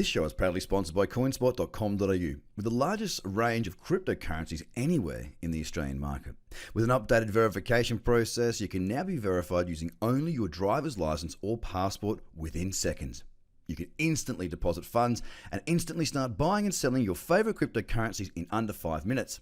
This show is proudly sponsored by coinspot.com.au, with the largest range of cryptocurrencies anywhere in the Australian market. With an updated verification process, you can now be verified using only your driver's license or passport within seconds. You can instantly deposit funds and instantly start buying and selling your favorite cryptocurrencies in under 5 minutes.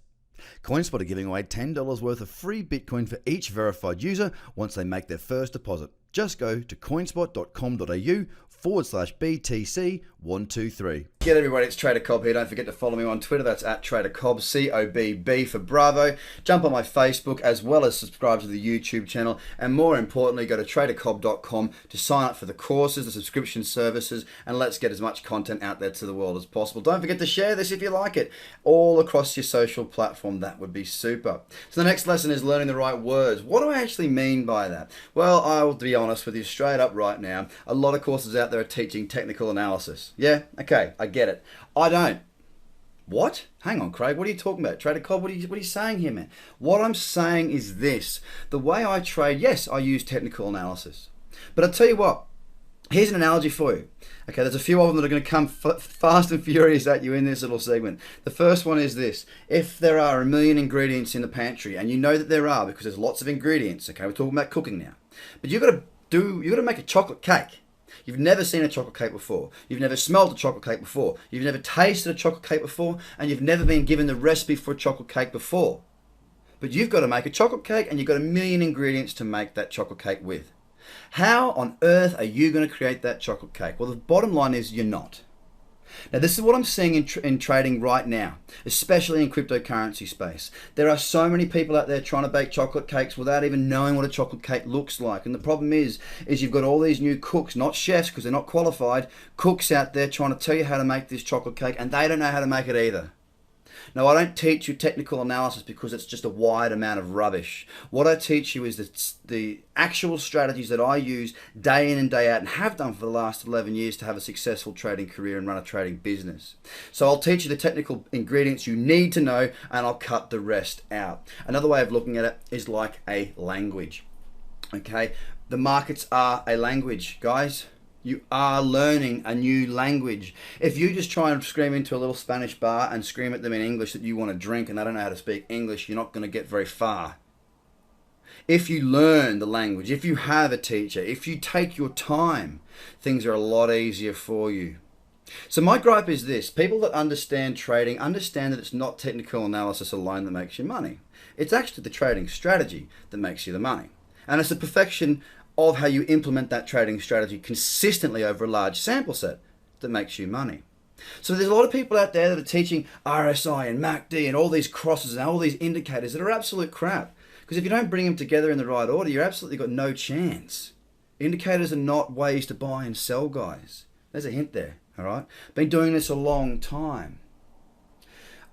CoinSpot are giving away $10 worth of free Bitcoin for each verified user once they make their first deposit. Just go to coinspot.com.au/BTC123. G'day everybody, it's Trader Cobb here. Don't forget to follow me on Twitter. That's at Trader Cobb, C-O-B-B for Bravo. Jump on my Facebook as well as subscribe to the YouTube channel. And more importantly, go to tradercobb.com to sign up for the courses, the subscription services, and let's get as much content out there to the world as possible. Don't forget to share this if you like it all across your social platform. That would be super. So the next lesson is learning the right words. What do I actually mean by that? Well, I'll be honest with you straight up right now. A lot of courses out there are teaching technical analysis. Yeah, okay, I get it. I don't. What? Hang on, Craig, what are you talking about? Trader Cobb, what are you saying here, man? What I'm saying is this. The way I trade, yes, I use technical analysis. But I'll tell you what, here's an analogy for you. Okay, there's a few of them that are going to come fast and furious at you in this little segment. The first one is this. If there are 1 million ingredients in the pantry, and you know that there are because there's lots of ingredients, okay, we're talking about cooking now. But you've got to make a chocolate cake. You've never seen a chocolate cake before. You've never smelled a chocolate cake before. You've never tasted a chocolate cake before, and you've never been given the recipe for a chocolate cake before. But you've got to make a chocolate cake, and you've got 1 million ingredients to make that chocolate cake with. How on earth are you going to create that chocolate cake? Well, the bottom line is you're not. Now, this is what I'm seeing in trading right now, especially in cryptocurrency space. There are so many people out there trying to bake chocolate cakes without even knowing what a chocolate cake looks like. And the problem is you've got all these new cooks, not chefs because they're not qualified, cooks out there trying to tell you how to make this chocolate cake, and they don't know how to make it either. Now, I don't teach you technical analysis because it's just a wide amount of rubbish. What I teach you is the actual strategies that I use day in and day out and have done for the last 11 years to have a successful trading career and run a trading business. So I'll teach you the technical ingredients you need to know, and I'll cut the rest out. Another way of looking at it is like a language. Okay, the markets are a language, guys. You are learning a new language. If you just try and scream into a little Spanish bar and scream at them in English that you want to drink and they don't know how to speak English, you're not going to get very far. If you learn the language, if you have a teacher, if you take your time, things are a lot easier for you. So my gripe is this. People that understand trading understand that it's not technical analysis alone that makes you money. It's actually the trading strategy that makes you the money. And it's the perfection of how you implement that trading strategy consistently over a large sample set that makes you money. So there's a lot of people out there that are teaching RSI and MACD and all these crosses and all these indicators that are absolute crap. Because if you don't bring them together in the right order, you're absolutely got no chance. Indicators are not ways to buy and sell, guys. There's a hint there, all right? Been doing this a long time.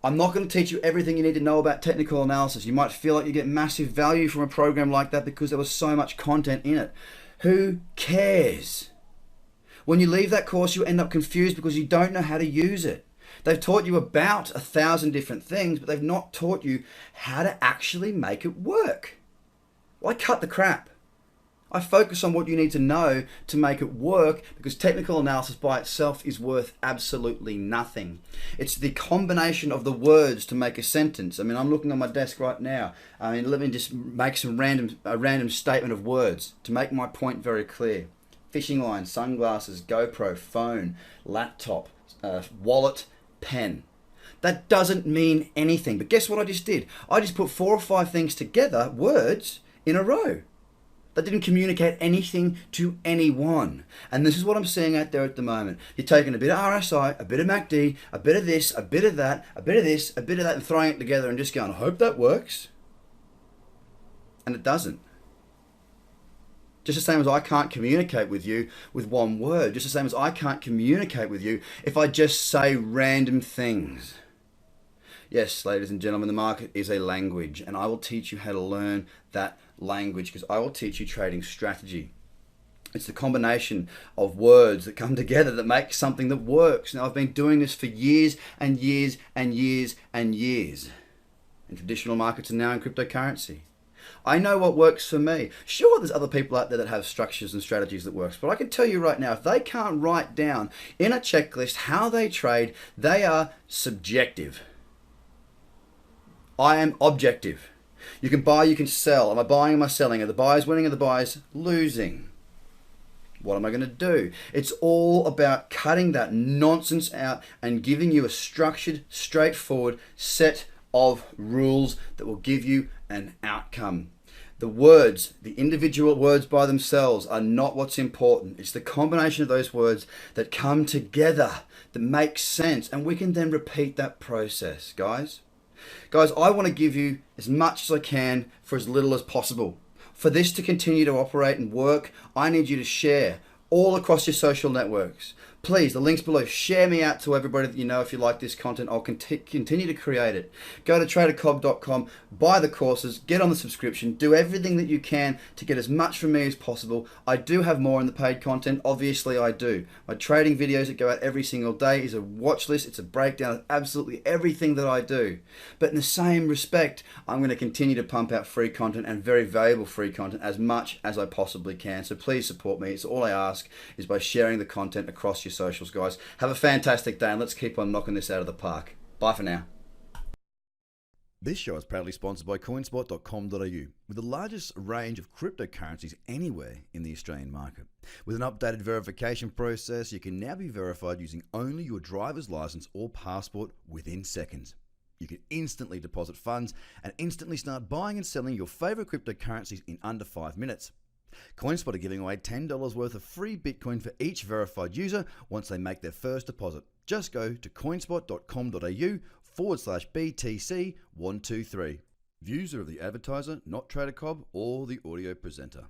I'm not going to teach you everything you need to know about technical analysis. You might feel like you get massive value from a program like that because there was so much content in it. Who cares? When you leave that course, you end up confused because you don't know how to use it. They've taught you about 1,000 different things, but they've not taught you how to actually make it work. Why cut the crap? I focus on what you need to know to make it work because technical analysis by itself is worth absolutely nothing. It's the combination of the words to make a sentence. I mean, I'm looking on my desk right now. Let me just make a random statement of words to make my point very clear. Fishing line, sunglasses, GoPro, phone, laptop, wallet, pen. That doesn't mean anything. But guess what I just did? I just put 4 or 5 things together, words, in a row. That didn't communicate anything to anyone. And this is what I'm seeing out there at the moment. You're taking a bit of RSI, a bit of MACD, a bit of this, a bit of that, a bit of this, a bit of that, and throwing it together and just going, I hope that works. And it doesn't. Just the same as I can't communicate with you with one word. Just the same as I can't communicate with you if I just say random things. Yes, ladies and gentlemen, the market is a language, and I will teach you how to learn that language because I will teach you trading strategy. It's the combination of words that come together that make something that works. Now, I've been doing this for years and years and years and years in traditional markets and now in cryptocurrency. I know what works for me. Sure, there's other people out there that have structures and strategies that works, but I can tell you right now, if they can't write down in a checklist how they trade, they are subjective. I am objective. You can buy, you can sell. Am I buying, am I selling? Are the buyers winning, are the buyers losing? What am I going to do? It's all about cutting that nonsense out and giving you a structured, straightforward set of rules that will give you an outcome. The words, the individual words by themselves are not what's important. It's the combination of those words that come together that makes sense, and we can then repeat that process, guys. Guys, I want to give you as much as I can for as little as possible. For this to continue to operate and work, I need you to share all across your social networks. Please, the links below, share me out to everybody that you know. If you like this content, I'll continue to create it. Go to tradercobb.com, buy the courses, get on the subscription, do everything that you can to get as much from me as possible. I do have more in the paid content, obviously I do. My trading videos that go out every single day is a watch list, it's a breakdown of absolutely everything that I do. But in the same respect, I'm going to continue to pump out free content and very valuable free content as much as I possibly can. So please support me. It's all I ask is by sharing the content across your socials, guys. Have a fantastic day and let's keep on knocking this out of the park. Bye for now. This show is proudly sponsored by coinspot.com.au, with the largest range of cryptocurrencies anywhere in the Australian market. With an updated verification process, you can now be verified using only your driver's license or passport within seconds. You can instantly deposit funds and instantly start buying and selling your favorite cryptocurrencies in under 5 minutes. CoinSpot are giving away $10 worth of free Bitcoin for each verified user once they make their first deposit. Just go to coinspot.com.au/BTC123. Views are of the advertiser, not Trader Cobb or the audio presenter.